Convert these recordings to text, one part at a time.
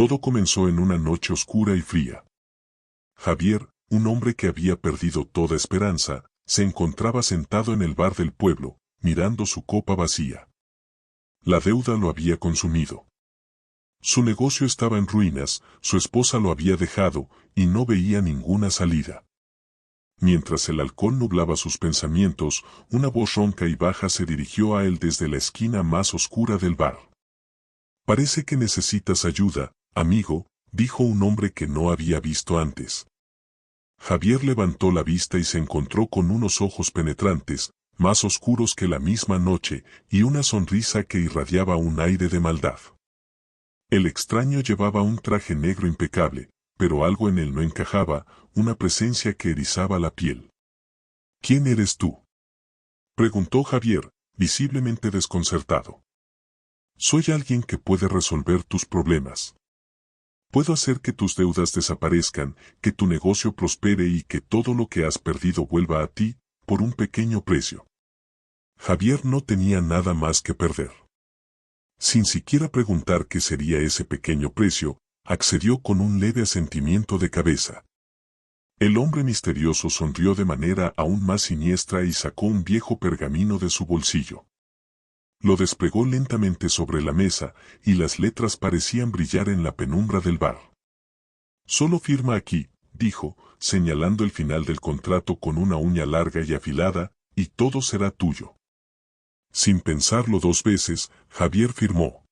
Todo comenzó en una noche oscura y fría. Javier, un hombre que había perdido toda esperanza, se encontraba sentado en el bar del pueblo, mirando su copa vacía. La deuda lo había consumido. Su negocio estaba en ruinas, su esposa lo había dejado, y no veía ninguna salida. Mientras el alcohol nublaba sus pensamientos, una voz ronca y baja se dirigió a él desde la esquina más oscura del bar. «Parece que necesitas ayuda, amigo», dijo un hombre que no había visto antes. Javier levantó la vista y se encontró con unos ojos penetrantes, más oscuros que la misma noche, y una sonrisa que irradiaba un aire de maldad. El extraño llevaba un traje negro impecable, pero algo en él no encajaba, una presencia que erizaba la piel. «¿Quién eres tú?», preguntó Javier, visiblemente desconcertado. «Soy alguien que puede resolver tus problemas. Puedo hacer que tus deudas desaparezcan, que tu negocio prospere y que todo lo que has perdido vuelva a ti, por un pequeño precio». Javier no tenía nada más que perder. Sin siquiera preguntar qué sería ese pequeño precio, accedió con un leve asentimiento de cabeza. El hombre misterioso sonrió de manera aún más siniestra y sacó un viejo pergamino de su bolsillo. Lo desplegó lentamente sobre la mesa, y las letras parecían brillar en la penumbra del bar. «Solo firma aquí», dijo, señalando el final del contrato con una uña larga y afilada, «y todo será tuyo». Sin pensarlo dos veces, Javier firmó.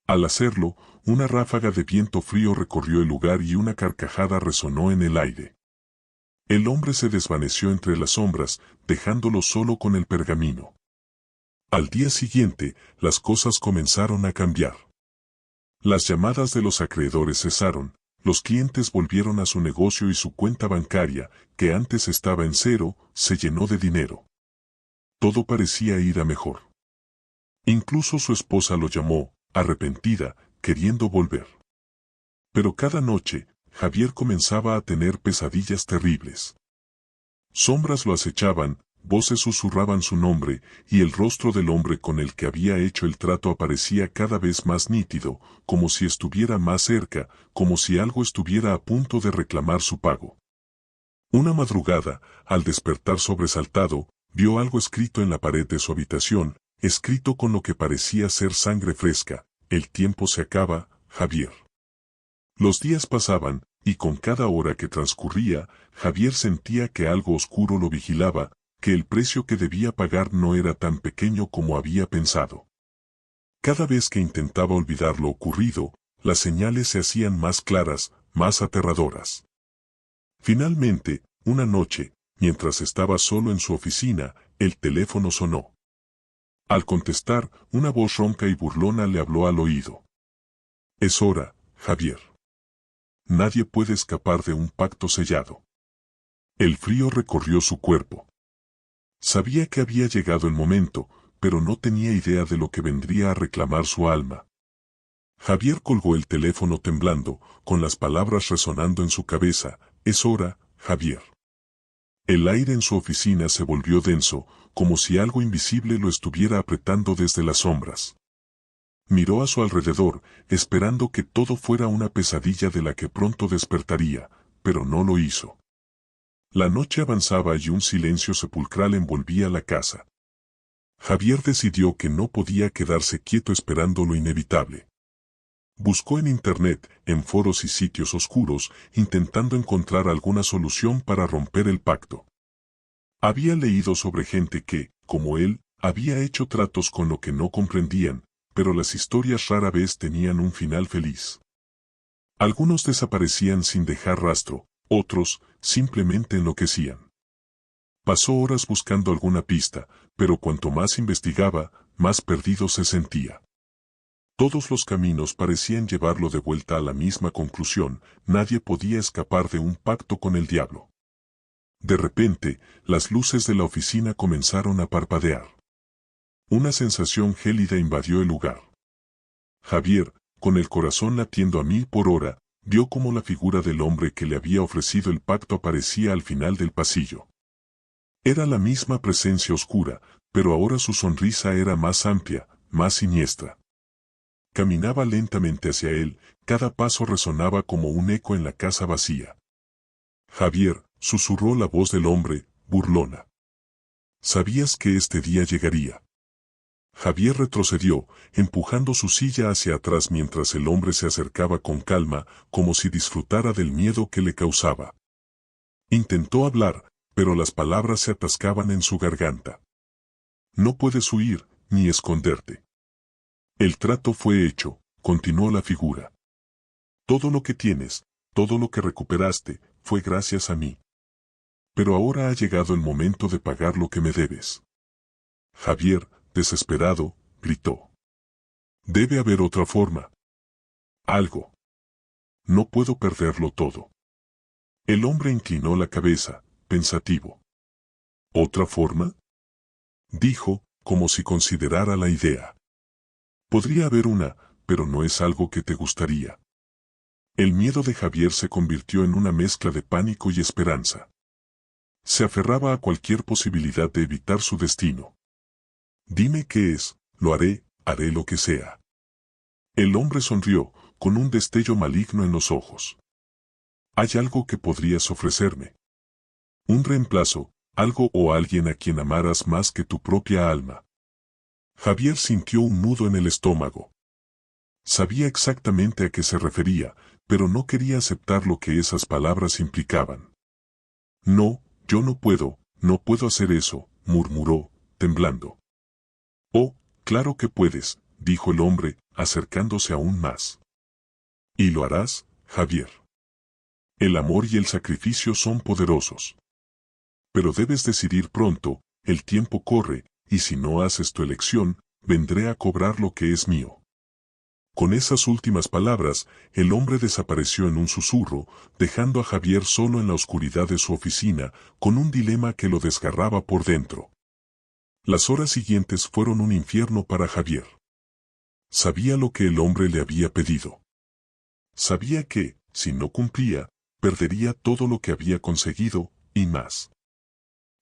Al hacerlo, una ráfaga de viento frío recorrió el lugar y una carcajada resonó en el aire. El hombre se desvaneció entre las sombras, dejándolo solo con el pergamino. Al día siguiente, las cosas comenzaron a cambiar. Las llamadas de los acreedores cesaron, los clientes volvieron a su negocio y su cuenta bancaria, que antes estaba en cero, se llenó de dinero. Todo parecía ir a mejor. Incluso su esposa lo llamó, arrepentida, queriendo volver. Pero cada noche, Javier comenzaba a tener pesadillas terribles. Sombras lo acechaban, voces susurraban su nombre, y el rostro del hombre con el que había hecho el trato aparecía cada vez más nítido, como si estuviera más cerca, como si algo estuviera a punto de reclamar su pago. Una madrugada, al despertar sobresaltado, vio algo escrito en la pared de su habitación, escrito con lo que parecía ser sangre fresca: «El tiempo se acaba, Javier». Los días pasaban, y con cada hora que transcurría, Javier sentía que algo oscuro lo vigilaba, que el precio que debía pagar no era tan pequeño como había pensado. Cada vez que intentaba olvidar lo ocurrido, las señales se hacían más claras, más aterradoras. Finalmente, una noche, mientras estaba solo en su oficina, el teléfono sonó. Al contestar, una voz ronca y burlona le habló al oído. «Es hora, Javier. Nadie puede escapar de un pacto sellado». El frío recorrió su cuerpo. Sabía que había llegado el momento, pero no tenía idea de lo que vendría a reclamar su alma. Javier colgó el teléfono temblando, con las palabras resonando en su cabeza: «Es hora, Javier». El aire en su oficina se volvió denso, como si algo invisible lo estuviera apretando desde las sombras. Miró a su alrededor, esperando que todo fuera una pesadilla de la que pronto despertaría, pero no lo hizo. La noche avanzaba y un silencio sepulcral envolvía la casa. Javier decidió que no podía quedarse quieto esperando lo inevitable. Buscó en Internet, en foros y sitios oscuros, intentando encontrar alguna solución para romper el pacto. Había leído sobre gente que, como él, había hecho tratos con lo que no comprendían, pero las historias rara vez tenían un final feliz. Algunos desaparecían sin dejar rastro, otros simplemente enloquecían. Pasó horas buscando alguna pista, pero cuanto más investigaba, más perdido se sentía. Todos los caminos parecían llevarlo de vuelta a la misma conclusión: nadie podía escapar de un pacto con el diablo. De repente, las luces de la oficina comenzaron a parpadear. Una sensación gélida invadió el lugar. Javier, con el corazón latiendo a 1000 por hora, vio cómo la figura del hombre que le había ofrecido el pacto aparecía al final del pasillo. Era la misma presencia oscura, pero ahora su sonrisa era más amplia, más siniestra. Caminaba lentamente hacia él, cada paso resonaba como un eco en la casa vacía. Javier, susurró la voz del hombre, burlona. ¿Sabías que este día llegaría? Javier retrocedió, empujando su silla hacia atrás mientras el hombre se acercaba con calma, como si disfrutara del miedo que le causaba. Intentó hablar, pero las palabras se atascaban en su garganta. No puedes huir, ni esconderte. El trato fue hecho, continuó la figura. Todo lo que tienes, todo lo que recuperaste, fue gracias a mí. Pero ahora ha llegado el momento de pagar lo que me debes. Javier, desesperado, gritó. Debe haber otra forma. Algo. No puedo perderlo todo. El hombre inclinó la cabeza, pensativo. ¿Otra forma? Dijo, como si considerara la idea. Podría haber una, pero no es algo que te gustaría. El miedo de Javier se convirtió en una mezcla de pánico y esperanza. Se aferraba a cualquier posibilidad de evitar su destino. Dime qué es, lo haré, haré lo que sea. El hombre sonrió, con un destello maligno en los ojos. Hay algo que podrías ofrecerme. Un reemplazo, algo o alguien a quien amaras más que tu propia alma. Javier sintió un nudo en el estómago. Sabía exactamente a qué se refería, pero no quería aceptar lo que esas palabras implicaban. No, yo no puedo hacer eso, murmuró, temblando. Oh, claro que puedes, dijo el hombre, acercándose aún más. Y lo harás, Javier. El amor y el sacrificio son poderosos. Pero debes decidir pronto, el tiempo corre, y si no haces tu elección, vendré a cobrar lo que es mío. Con esas últimas palabras, el hombre desapareció en un susurro, dejando a Javier solo en la oscuridad de su oficina, con un dilema que lo desgarraba por dentro. Las horas siguientes fueron un infierno para Javier. Sabía lo que el hombre le había pedido. Sabía que, si no cumplía, perdería todo lo que había conseguido, y más.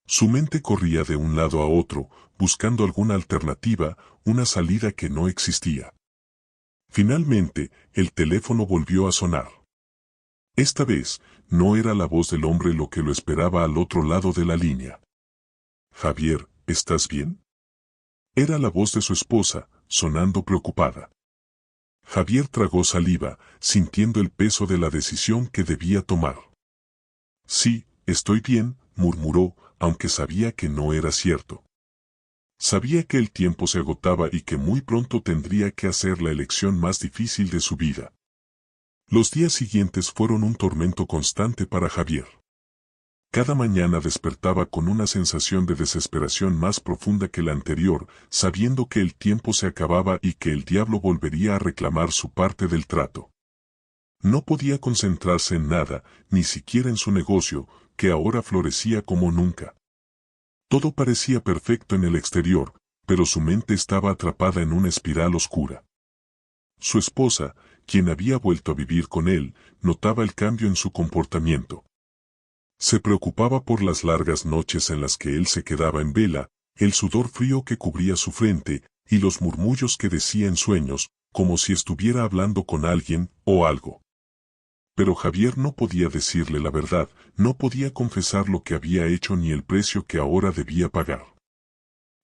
Su mente corría de un lado a otro, buscando alguna alternativa, una salida que no existía. Finalmente, el teléfono volvió a sonar. Esta vez, no era la voz del hombre lo que lo esperaba al otro lado de la línea. Javier, ¿estás bien? Era la voz de su esposa, sonando preocupada. Javier tragó saliva, sintiendo el peso de la decisión que debía tomar. Sí, estoy bien, murmuró, aunque sabía que no era cierto. Sabía que el tiempo se agotaba y que muy pronto tendría que hacer la elección más difícil de su vida. Los días siguientes fueron un tormento constante para Javier. Cada mañana despertaba con una sensación de desesperación más profunda que la anterior, sabiendo que el tiempo se acababa y que el diablo volvería a reclamar su parte del trato. No podía concentrarse en nada, ni siquiera en su negocio, que ahora florecía como nunca. Todo parecía perfecto en el exterior, pero su mente estaba atrapada en una espiral oscura. Su esposa, quien había vuelto a vivir con él, notaba el cambio en su comportamiento. Se preocupaba por las largas noches en las que él se quedaba en vela, el sudor frío que cubría su frente, y los murmullos que decía en sueños, como si estuviera hablando con alguien o algo. Pero Javier no podía decirle la verdad, no podía confesar lo que había hecho ni el precio que ahora debía pagar.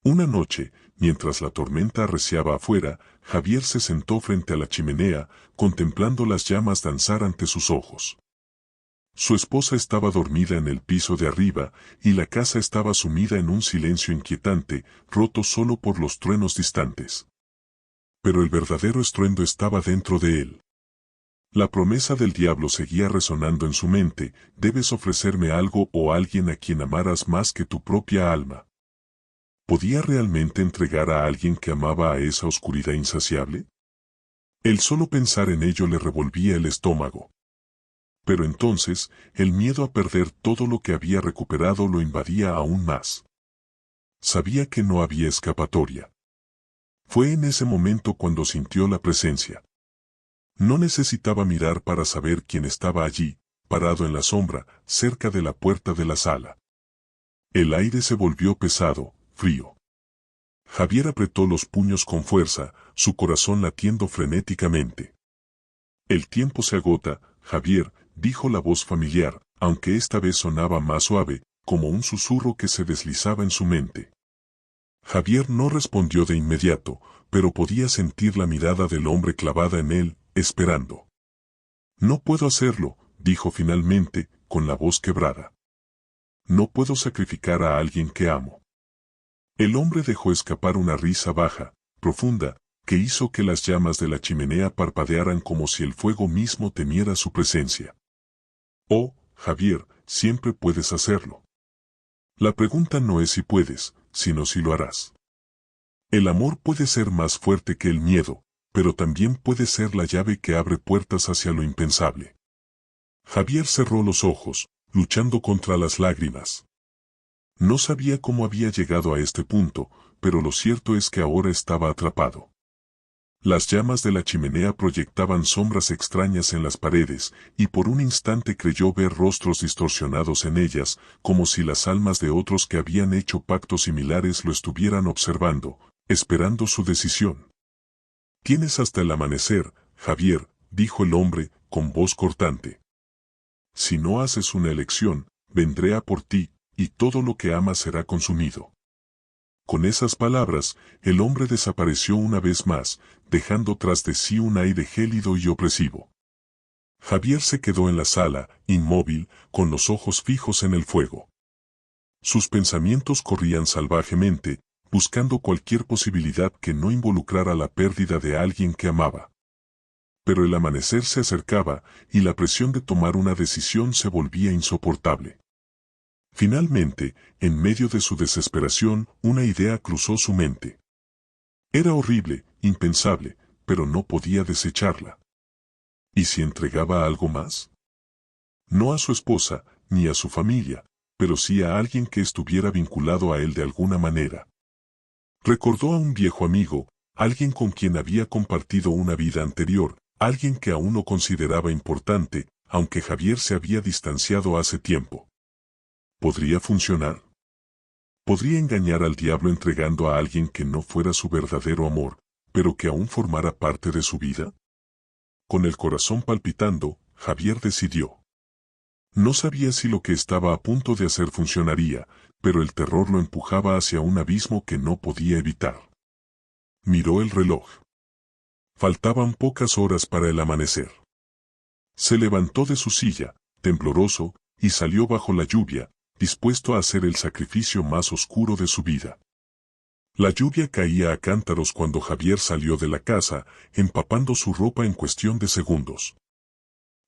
Una noche, mientras la tormenta arreciaba afuera, Javier se sentó frente a la chimenea, contemplando las llamas danzar ante sus ojos. Su esposa estaba dormida en el piso de arriba, y la casa estaba sumida en un silencio inquietante, roto solo por los truenos distantes. Pero el verdadero estruendo estaba dentro de él. La promesa del diablo seguía resonando en su mente: debes ofrecerme algo o alguien a quien amaras más que tu propia alma. ¿Podía realmente entregar a alguien que amaba a esa oscuridad insaciable? El solo pensar en ello le revolvía el estómago. Pero entonces, el miedo a perder todo lo que había recuperado lo invadía aún más. Sabía que no había escapatoria. Fue en ese momento cuando sintió la presencia. No necesitaba mirar para saber quién estaba allí, parado en la sombra, cerca de la puerta de la sala. El aire se volvió pesado, frío. Javier apretó los puños con fuerza, su corazón latiendo frenéticamente. El tiempo se agota, Javier, dijo la voz familiar, aunque esta vez sonaba más suave, como un susurro que se deslizaba en su mente. Javier no respondió de inmediato, pero podía sentir la mirada del hombre clavada en él, esperando. No puedo hacerlo, dijo finalmente, con la voz quebrada. No puedo sacrificar a alguien que amo. El hombre dejó escapar una risa baja, profunda, que hizo que las llamas de la chimenea parpadearan como si el fuego mismo temiera su presencia. Oh, Javier, siempre puedes hacerlo. La pregunta no es si puedes, sino si lo harás. El amor puede ser más fuerte que el miedo, pero también puede ser la llave que abre puertas hacia lo impensable. Javier cerró los ojos, luchando contra las lágrimas. No sabía cómo había llegado a este punto, pero lo cierto es que ahora estaba atrapado. Las llamas de la chimenea proyectaban sombras extrañas en las paredes, y por un instante creyó ver rostros distorsionados en ellas, como si las almas de otros que habían hecho pactos similares lo estuvieran observando, esperando su decisión. Tienes hasta el amanecer, Javier, dijo el hombre, con voz cortante. Si no haces una elección, vendré a por ti, y todo lo que amas será consumido. Con esas palabras, el hombre desapareció una vez más, dejando tras de sí un aire gélido y opresivo. Javier se quedó en la sala, inmóvil, con los ojos fijos en el fuego. Sus pensamientos corrían salvajemente, buscando cualquier posibilidad que no involucrara la pérdida de alguien que amaba. Pero el amanecer se acercaba, y la presión de tomar una decisión se volvía insoportable. Finalmente, en medio de su desesperación, una idea cruzó su mente. Era horrible, impensable, pero no podía desecharla. ¿Y si entregaba algo más? No a su esposa, ni a su familia, pero sí a alguien que estuviera vinculado a él de alguna manera. Recordó a un viejo amigo, alguien con quien había compartido una vida anterior, alguien que aún lo consideraba importante, aunque Javier se había distanciado hace tiempo. ¿Podría funcionar? ¿Podría engañar al diablo entregando a alguien que no fuera su verdadero amor, pero que aún formara parte de su vida? Con el corazón palpitando, Javier decidió. No sabía si lo que estaba a punto de hacer funcionaría, pero el terror lo empujaba hacia un abismo que no podía evitar. Miró el reloj. Faltaban pocas horas para el amanecer. Se levantó de su silla, tembloroso, y salió bajo la lluvia, dispuesto a hacer el sacrificio más oscuro de su vida. La lluvia caía a cántaros cuando Javier salió de la casa, empapando su ropa en cuestión de segundos.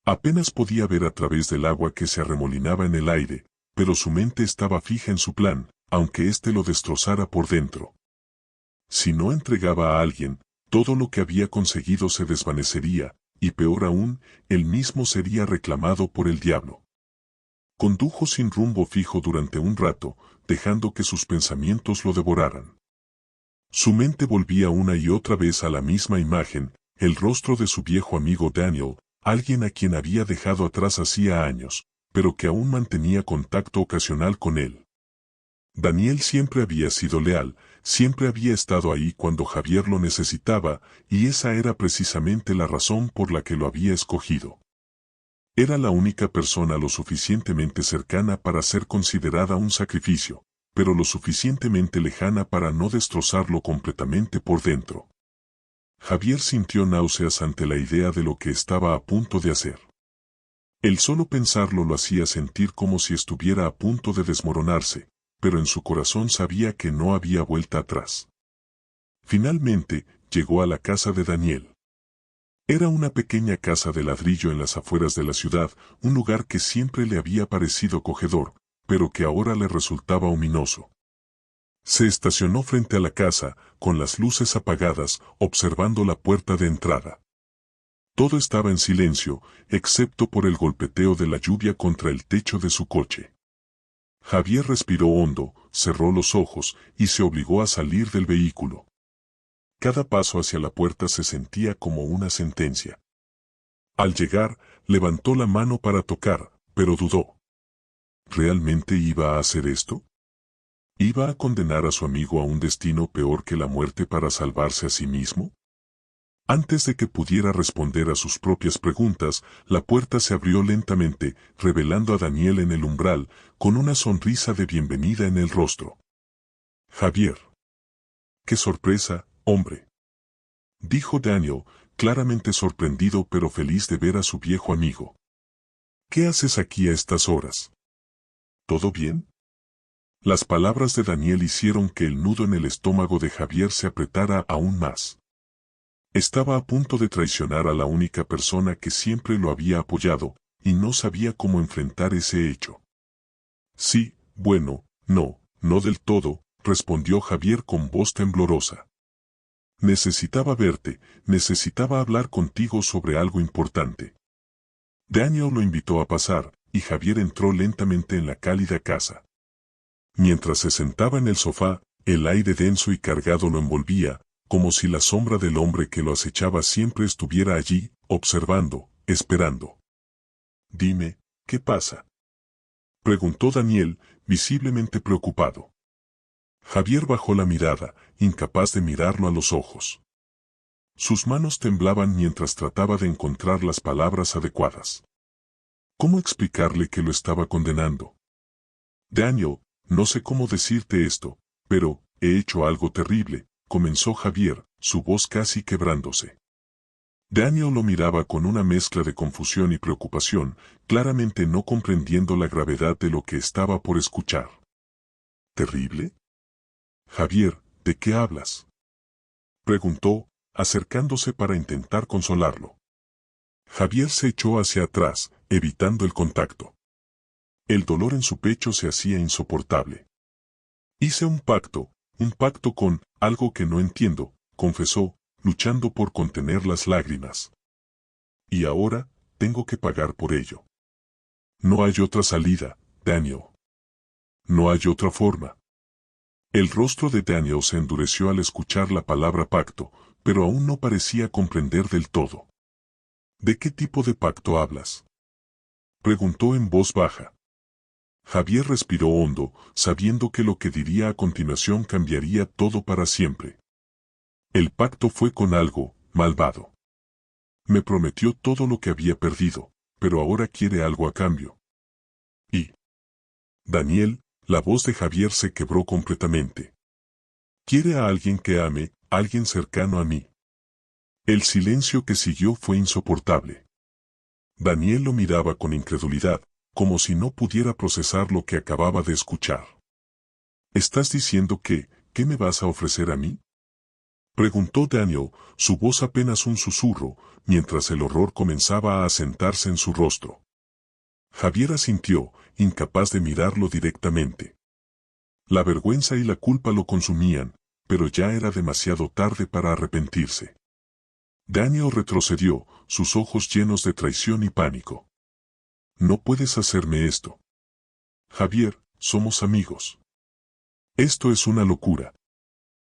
Apenas podía ver a través del agua que se arremolinaba en el aire, pero su mente estaba fija en su plan, aunque éste lo destrozara por dentro. Si no entregaba a alguien, todo lo que había conseguido se desvanecería, y peor aún, él mismo sería reclamado por el diablo. Condujo sin rumbo fijo durante un rato, dejando que sus pensamientos lo devoraran. Su mente volvía una y otra vez a la misma imagen, el rostro de su viejo amigo Daniel, alguien a quien había dejado atrás hacía años, pero que aún mantenía contacto ocasional con él. Daniel siempre había sido leal, siempre había estado ahí cuando Javier lo necesitaba, y esa era precisamente la razón por la que lo había escogido. Era la única persona lo suficientemente cercana para ser considerada un sacrificio, pero lo suficientemente lejana para no destrozarlo completamente por dentro. Javier sintió náuseas ante la idea de lo que estaba a punto de hacer. El solo pensarlo lo hacía sentir como si estuviera a punto de desmoronarse, pero en su corazón sabía que no había vuelta atrás. Finalmente, llegó a la casa de Daniel. Era una pequeña casa de ladrillo en las afueras de la ciudad, un lugar que siempre le había parecido acogedor, pero que ahora le resultaba ominoso. Se estacionó frente a la casa, con las luces apagadas, observando la puerta de entrada. Todo estaba en silencio, excepto por el golpeteo de la lluvia contra el techo de su coche. Javier respiró hondo, cerró los ojos y se obligó a salir del vehículo. Cada paso hacia la puerta se sentía como una sentencia. Al llegar, levantó la mano para tocar, pero dudó. ¿Realmente iba a hacer esto? ¿Iba a condenar a su amigo a un destino peor que la muerte para salvarse a sí mismo? Antes de que pudiera responder a sus propias preguntas, la puerta se abrió lentamente, revelando a Daniel en el umbral, con una sonrisa de bienvenida en el rostro. Javier. ¡Qué sorpresa, hombre! Dijo Daniel, claramente sorprendido pero feliz de ver a su viejo amigo. ¿Qué haces aquí a estas horas? ¿Todo bien? Las palabras de Daniel hicieron que el nudo en el estómago de Javier se apretara aún más. Estaba a punto de traicionar a la única persona que siempre lo había apoyado, y no sabía cómo enfrentar ese hecho. Sí, bueno, no del todo, respondió Javier con voz temblorosa. Necesitaba verte, necesitaba hablar contigo sobre algo importante. Daniel lo invitó a pasar, y Javier entró lentamente en la cálida casa. Mientras se sentaba en el sofá, el aire denso y cargado lo envolvía, como si la sombra del hombre que lo acechaba siempre estuviera allí, observando, esperando. Dime, ¿qué pasa? Preguntó Daniel, visiblemente preocupado. Javier bajó la mirada, incapaz de mirarlo a los ojos. Sus manos temblaban mientras trataba de encontrar las palabras adecuadas. ¿Cómo explicarle que lo estaba condenando? Daniel, no sé cómo decirte esto, pero he hecho algo terrible, comenzó Javier, su voz casi quebrándose. Daniel lo miraba con una mezcla de confusión y preocupación, claramente no comprendiendo la gravedad de lo que estaba por escuchar. ¿Terrible? Javier, ¿de qué hablas? Preguntó, acercándose para intentar consolarlo. Javier se echó hacia atrás, evitando el contacto. El dolor en su pecho se hacía insoportable. Hice un pacto con algo que no entiendo, confesó, luchando por contener las lágrimas. Y ahora, tengo que pagar por ello. No hay otra salida, Daniel. No hay otra forma. El rostro de Daniel se endureció al escuchar la palabra pacto, pero aún no parecía comprender del todo. ¿De qué tipo de pacto hablas? Preguntó en voz baja. Javier respiró hondo, sabiendo que lo que diría a continuación cambiaría todo para siempre. El pacto fue con algo malvado. Me prometió todo lo que había perdido, pero ahora quiere algo a cambio. Y Daniel, la voz de Javier se quebró completamente. Quiere a alguien que ame, alguien cercano a mí. El silencio que siguió fue insoportable. Daniel lo miraba con incredulidad, como si no pudiera procesar lo que acababa de escuchar. ¿Estás diciendo qué me vas a ofrecer a mí? Preguntó Daniel, su voz apenas un susurro, mientras el horror comenzaba a asentarse en su rostro. Javier asintió, incapaz de mirarlo directamente. La vergüenza y la culpa lo consumían, pero ya era demasiado tarde para arrepentirse. Daniel retrocedió, sus ojos llenos de traición y pánico. No puedes hacerme esto. Javier, somos amigos. Esto es una locura.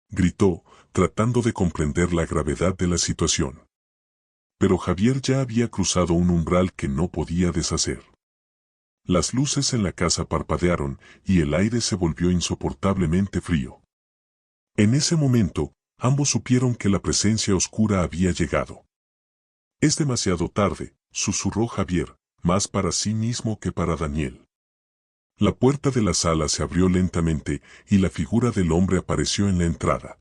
Gritó, tratando de comprender la gravedad de la situación. Pero Javier ya había cruzado un umbral que no podía deshacer. Las luces en la casa parpadearon y el aire se volvió insoportablemente frío. En ese momento, ambos supieron que la presencia oscura había llegado. Es demasiado tarde, susurró Javier, más para sí mismo que para Daniel. La puerta de la sala se abrió lentamente y la figura del hombre apareció en la entrada.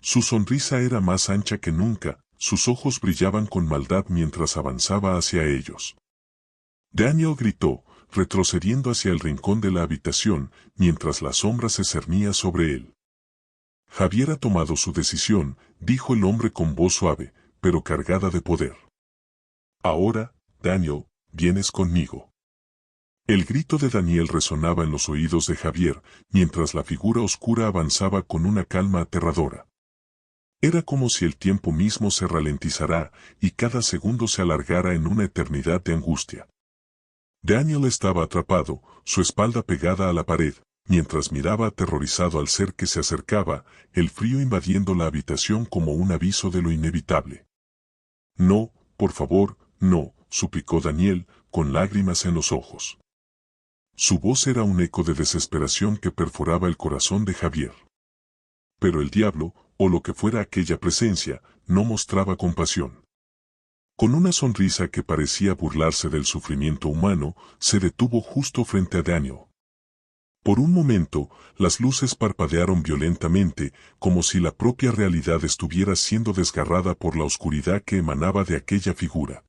Su sonrisa era más ancha que nunca, sus ojos brillaban con maldad mientras avanzaba hacia ellos. Daniel gritó, retrocediendo hacia el rincón de la habitación, mientras la sombra se cernía sobre él. Javier ha tomado su decisión, dijo el hombre con voz suave, pero cargada de poder. Ahora, Daniel, vienes conmigo. El grito de Daniel resonaba en los oídos de Javier, mientras la figura oscura avanzaba con una calma aterradora. Era como si el tiempo mismo se ralentizara y cada segundo se alargara en una eternidad de angustia. Daniel estaba atrapado, su espalda pegada a la pared, mientras miraba aterrorizado al ser que se acercaba, el frío invadiendo la habitación como un aviso de lo inevitable. No, por favor, no, suplicó Daniel, con lágrimas en los ojos. Su voz era un eco de desesperación que perforaba el corazón de Javier. Pero el diablo, o lo que fuera aquella presencia, no mostraba compasión. Con una sonrisa que parecía burlarse del sufrimiento humano, se detuvo justo frente a Daniel. Por un momento, las luces parpadearon violentamente, como si la propia realidad estuviera siendo desgarrada por la oscuridad que emanaba de aquella figura.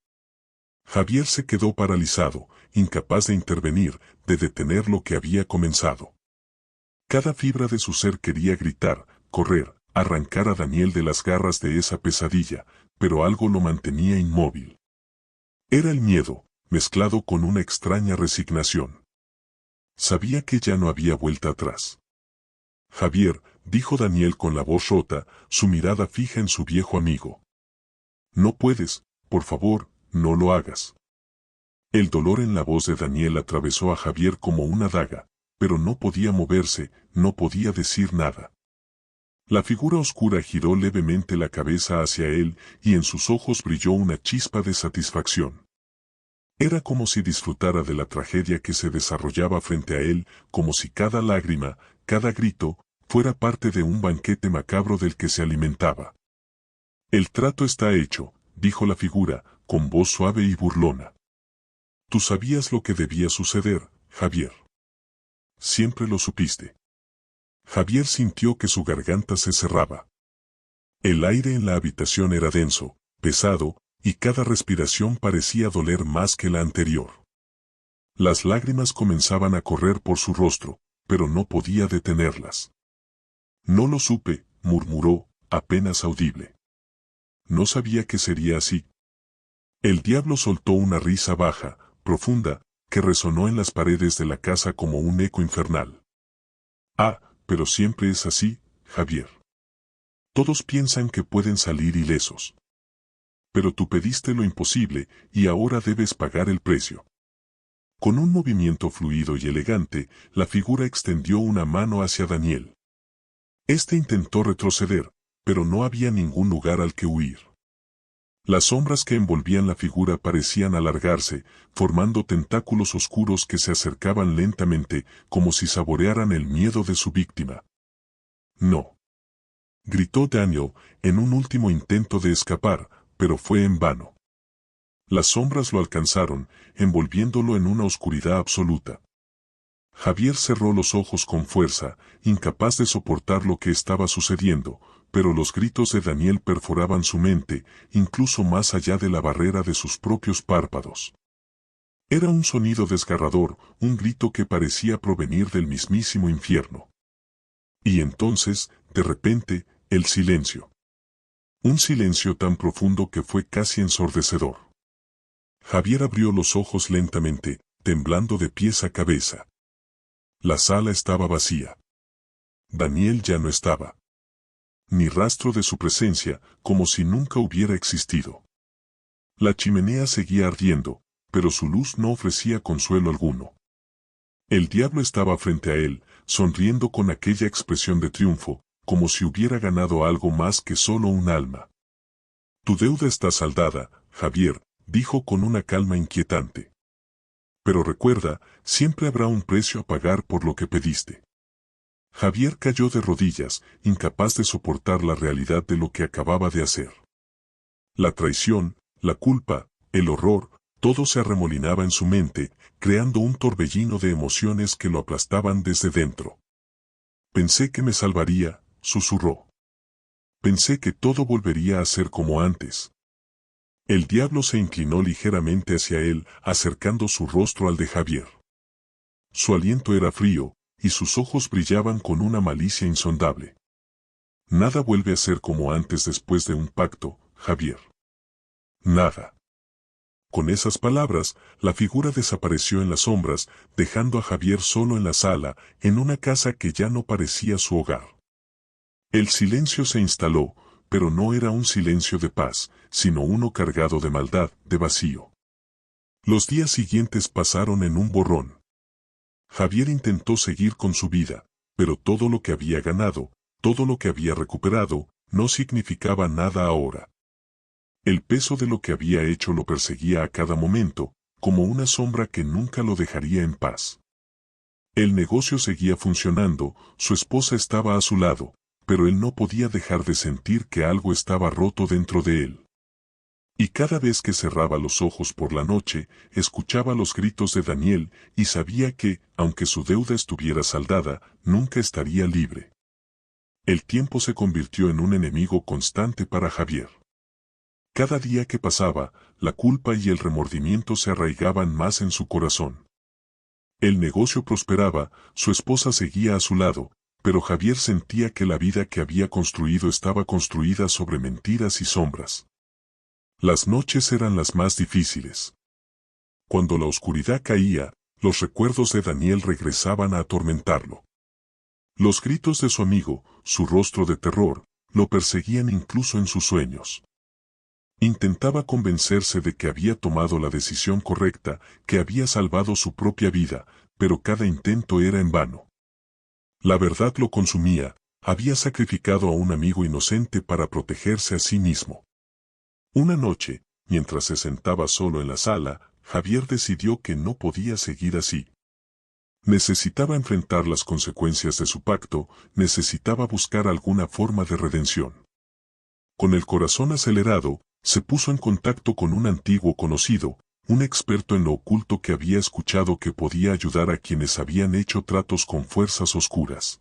Javier se quedó paralizado, incapaz de intervenir, de detener lo que había comenzado. Cada fibra de su ser quería gritar, correr, arrancar a Daniel de las garras de esa pesadilla, pero algo lo mantenía inmóvil. Era el miedo, mezclado con una extraña resignación. Sabía que ya no había vuelta atrás. Javier, dijo Daniel con la voz rota, su mirada fija en su viejo amigo. No puedes, por favor, no lo hagas. El dolor en la voz de Daniel atravesó a Javier como una daga, pero no podía moverse, no podía decir nada. La figura oscura giró levemente la cabeza hacia él y en sus ojos brilló una chispa de satisfacción. Era como si disfrutara de la tragedia que se desarrollaba frente a él, como si cada lágrima, cada grito, fuera parte de un banquete macabro del que se alimentaba. El trato está hecho, dijo la figura, con voz suave y burlona. Tú sabías lo que debía suceder, Javier. Siempre lo supiste. Javier sintió que su garganta se cerraba. El aire en la habitación era denso, pesado, y cada respiración parecía doler más que la anterior. Las lágrimas comenzaban a correr por su rostro, pero no podía detenerlas. No lo supe, murmuró, apenas audible. No sabía que sería así. El diablo soltó una risa baja, profunda, que resonó en las paredes de la casa como un eco infernal. Ah, pero siempre es así, Javier. Todos piensan que pueden salir ilesos. Pero tú pediste lo imposible y ahora debes pagar el precio. Con un movimiento fluido y elegante, la figura extendió una mano hacia Daniel. Este intentó retroceder, pero no había ningún lugar al que huir. Las sombras que envolvían la figura parecían alargarse, formando tentáculos oscuros que se acercaban lentamente, como si saborearan el miedo de su víctima. No. Gritó Daniel, en un último intento de escapar, pero fue en vano. Las sombras lo alcanzaron, envolviéndolo en una oscuridad absoluta. Javier cerró los ojos con fuerza, incapaz de soportar lo que estaba sucediendo, pero los gritos de Daniel perforaban su mente, incluso más allá de la barrera de sus propios párpados. Era un sonido desgarrador, un grito que parecía provenir del mismísimo infierno. Y entonces, de repente, el silencio. Un silencio tan profundo que fue casi ensordecedor. Javier abrió los ojos lentamente, temblando de pies a cabeza. La sala estaba vacía. Daniel ya no estaba. Ni rastro de su presencia, como si nunca hubiera existido. La chimenea seguía ardiendo, pero su luz no ofrecía consuelo alguno. El diablo estaba frente a él, sonriendo con aquella expresión de triunfo, como si hubiera ganado algo más que solo un alma. Tu deuda está saldada, Javier, dijo con una calma inquietante. Pero recuerda, siempre habrá un precio a pagar por lo que pediste. Javier cayó de rodillas, incapaz de soportar la realidad de lo que acababa de hacer. La traición, la culpa, el horror, todo se arremolinaba en su mente, creando un torbellino de emociones que lo aplastaban desde dentro. Pensé que me salvaría, susurró. Pensé que todo volvería a ser como antes. El diablo se inclinó ligeramente hacia él, acercando su rostro al de Javier. Su aliento era frío, y sus ojos brillaban con una malicia insondable. Nada vuelve a ser como antes después de un pacto, Javier. Nada. Con esas palabras, la figura desapareció en las sombras, dejando a Javier solo en la sala, en una casa que ya no parecía su hogar. El silencio se instaló, pero no era un silencio de paz, sino uno cargado de maldad, de vacío. Los días siguientes pasaron en un borrón. Javier intentó seguir con su vida, pero todo lo que había ganado, todo lo que había recuperado, no significaba nada ahora. El peso de lo que había hecho lo perseguía a cada momento, como una sombra que nunca lo dejaría en paz. El negocio seguía funcionando, su esposa estaba a su lado, pero él no podía dejar de sentir que algo estaba roto dentro de él. Y cada vez que cerraba los ojos por la noche, escuchaba los gritos de Daniel y sabía que, aunque su deuda estuviera saldada, nunca estaría libre. El tiempo se convirtió en un enemigo constante para Javier. Cada día que pasaba, la culpa y el remordimiento se arraigaban más en su corazón. El negocio prosperaba, su esposa seguía a su lado, pero Javier sentía que la vida que había construido estaba construida sobre mentiras y sombras. Las noches eran las más difíciles. Cuando la oscuridad caía, los recuerdos de Daniel regresaban a atormentarlo. Los gritos de su amigo, su rostro de terror, lo perseguían incluso en sus sueños. Intentaba convencerse de que había tomado la decisión correcta, que había salvado su propia vida, pero cada intento era en vano. La verdad lo consumía, había sacrificado a un amigo inocente para protegerse a sí mismo. Una noche, mientras se sentaba solo en la sala, Javier decidió que no podía seguir así. Necesitaba enfrentar las consecuencias de su pacto, necesitaba buscar alguna forma de redención. Con el corazón acelerado, se puso en contacto con un antiguo conocido, un experto en lo oculto que había escuchado que podía ayudar a quienes habían hecho tratos con fuerzas oscuras.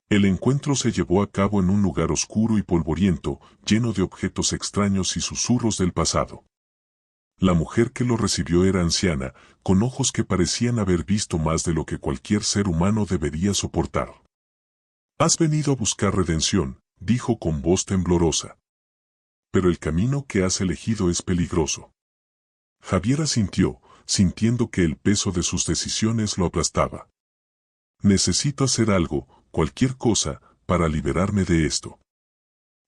El encuentro se llevó a cabo en un lugar oscuro y polvoriento, lleno de objetos extraños y susurros del pasado. La mujer que lo recibió era anciana, con ojos que parecían haber visto más de lo que cualquier ser humano debería soportar. «Has venido a buscar redención», dijo con voz temblorosa. «Pero el camino que has elegido es peligroso». Javier asintió, sintiendo que el peso de sus decisiones lo aplastaba. «Necesito hacer algo, cualquier cosa, para liberarme de esto.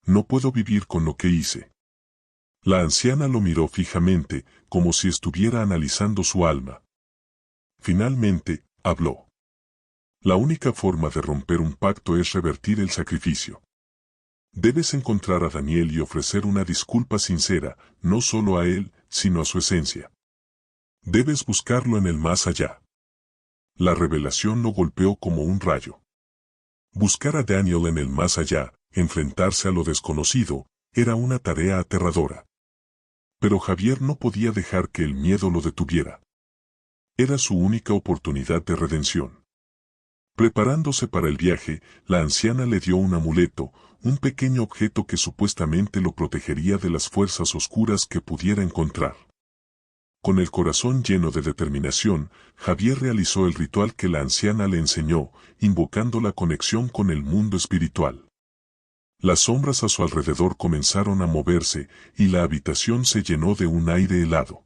No puedo vivir con lo que hice». La anciana lo miró fijamente, como si estuviera analizando su alma. Finalmente, habló. «La única forma de romper un pacto es revertir el sacrificio. Debes encontrar a Daniel y ofrecer una disculpa sincera, no solo a él, sino a su esencia. Debes buscarlo en el más allá». La revelación lo golpeó como un rayo. Buscar a Daniel en el más allá, enfrentarse a lo desconocido, era una tarea aterradora. Pero Javier no podía dejar que el miedo lo detuviera. Era su única oportunidad de redención. Preparándose para el viaje, la anciana le dio un amuleto, un pequeño objeto que supuestamente lo protegería de las fuerzas oscuras que pudiera encontrar. Con el corazón lleno de determinación, Javier realizó el ritual que la anciana le enseñó, invocando la conexión con el mundo espiritual. Las sombras a su alrededor comenzaron a moverse, y la habitación se llenó de un aire helado.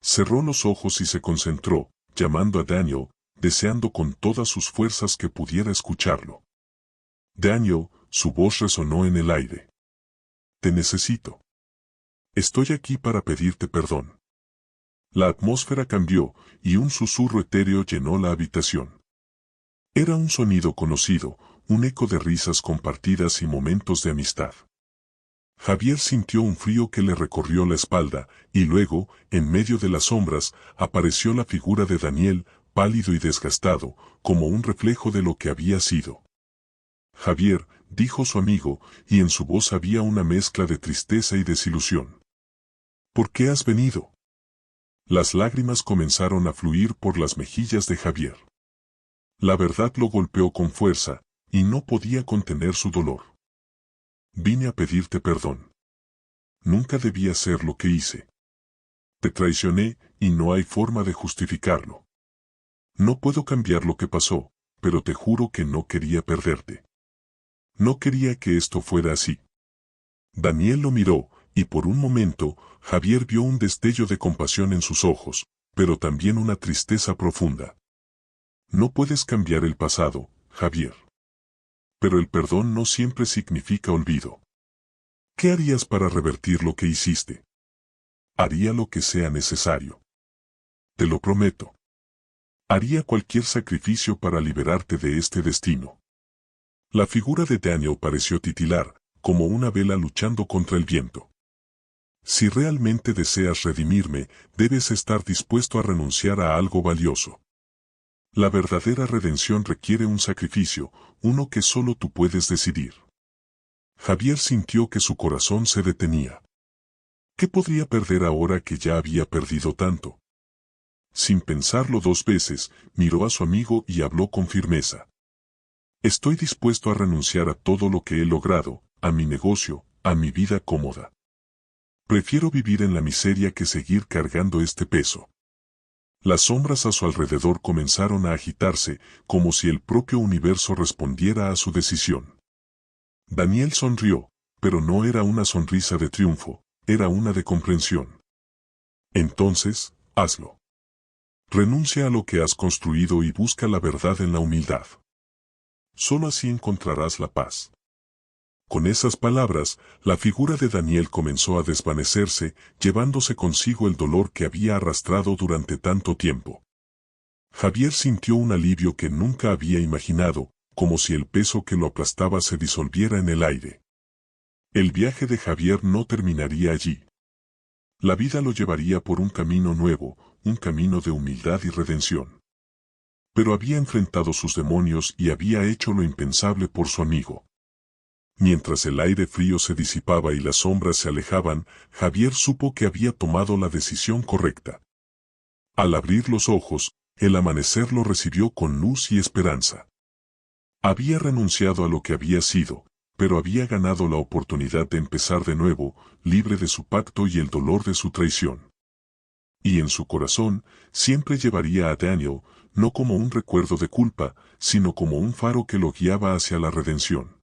Cerró los ojos y se concentró, llamando a Daniel, deseando con todas sus fuerzas que pudiera escucharlo. «Daniel», su voz resonó en el aire. «Te necesito. Estoy aquí para pedirte perdón». La atmósfera cambió, y un susurro etéreo llenó la habitación. Era un sonido conocido, un eco de risas compartidas y momentos de amistad. Javier sintió un frío que le recorrió la espalda, y luego, en medio de las sombras, apareció la figura de Daniel, pálido y desgastado, como un reflejo de lo que había sido. «Javier», dijo su amigo, y en su voz había una mezcla de tristeza y desilusión. «¿Por qué has venido?». Las lágrimas comenzaron a fluir por las mejillas de Javier. La verdad lo golpeó con fuerza, y no podía contener su dolor. «Vine a pedirte perdón. Nunca debí hacer lo que hice. Te traicioné, y no hay forma de justificarlo. No puedo cambiar lo que pasó, pero te juro que no quería perderte. No quería que esto fuera así». Daniel lo miró, y por un momento, Javier vio un destello de compasión en sus ojos, pero también una tristeza profunda. «No puedes cambiar el pasado, Javier. Pero el perdón no siempre significa olvido. ¿Qué harías para revertir lo que hiciste?». «Haría lo que sea necesario. Te lo prometo. Haría cualquier sacrificio para liberarte de este destino». La figura de Daniel pareció titilar, como una vela luchando contra el viento. «Si realmente deseas redimirme, debes estar dispuesto a renunciar a algo valioso». La verdadera redención requiere un sacrificio, uno que solo tú puedes decidir. Javier sintió que su corazón se detenía. ¿Qué podría perder ahora que ya había perdido tanto? Sin pensarlo dos veces, miró a su amigo y habló con firmeza. Estoy dispuesto a renunciar a todo lo que he logrado, a mi negocio, a mi vida cómoda. Prefiero vivir en la miseria que seguir cargando este peso. Las sombras a su alrededor comenzaron a agitarse, como si el propio universo respondiera a su decisión. Daniel sonrió, pero no era una sonrisa de triunfo, era una de comprensión. Entonces, hazlo. Renuncia a lo que has construido y busca la verdad en la humildad. Solo así encontrarás la paz. Con esas palabras, la figura de Daniel comenzó a desvanecerse, llevándose consigo el dolor que había arrastrado durante tanto tiempo. Javier sintió un alivio que nunca había imaginado, como si el peso que lo aplastaba se disolviera en el aire. El viaje de Javier no terminaría allí. La vida lo llevaría por un camino nuevo, un camino de humildad y redención. Pero había enfrentado sus demonios y había hecho lo impensable por su amigo. Mientras el aire frío se disipaba y las sombras se alejaban, Javier supo que había tomado la decisión correcta. Al abrir los ojos, el amanecer lo recibió con luz y esperanza. Había renunciado a lo que había sido, pero había ganado la oportunidad de empezar de nuevo, libre de su pacto y el dolor de su traición. Y en su corazón, siempre llevaría a Daniel, no como un recuerdo de culpa, sino como un faro que lo guiaba hacia la redención.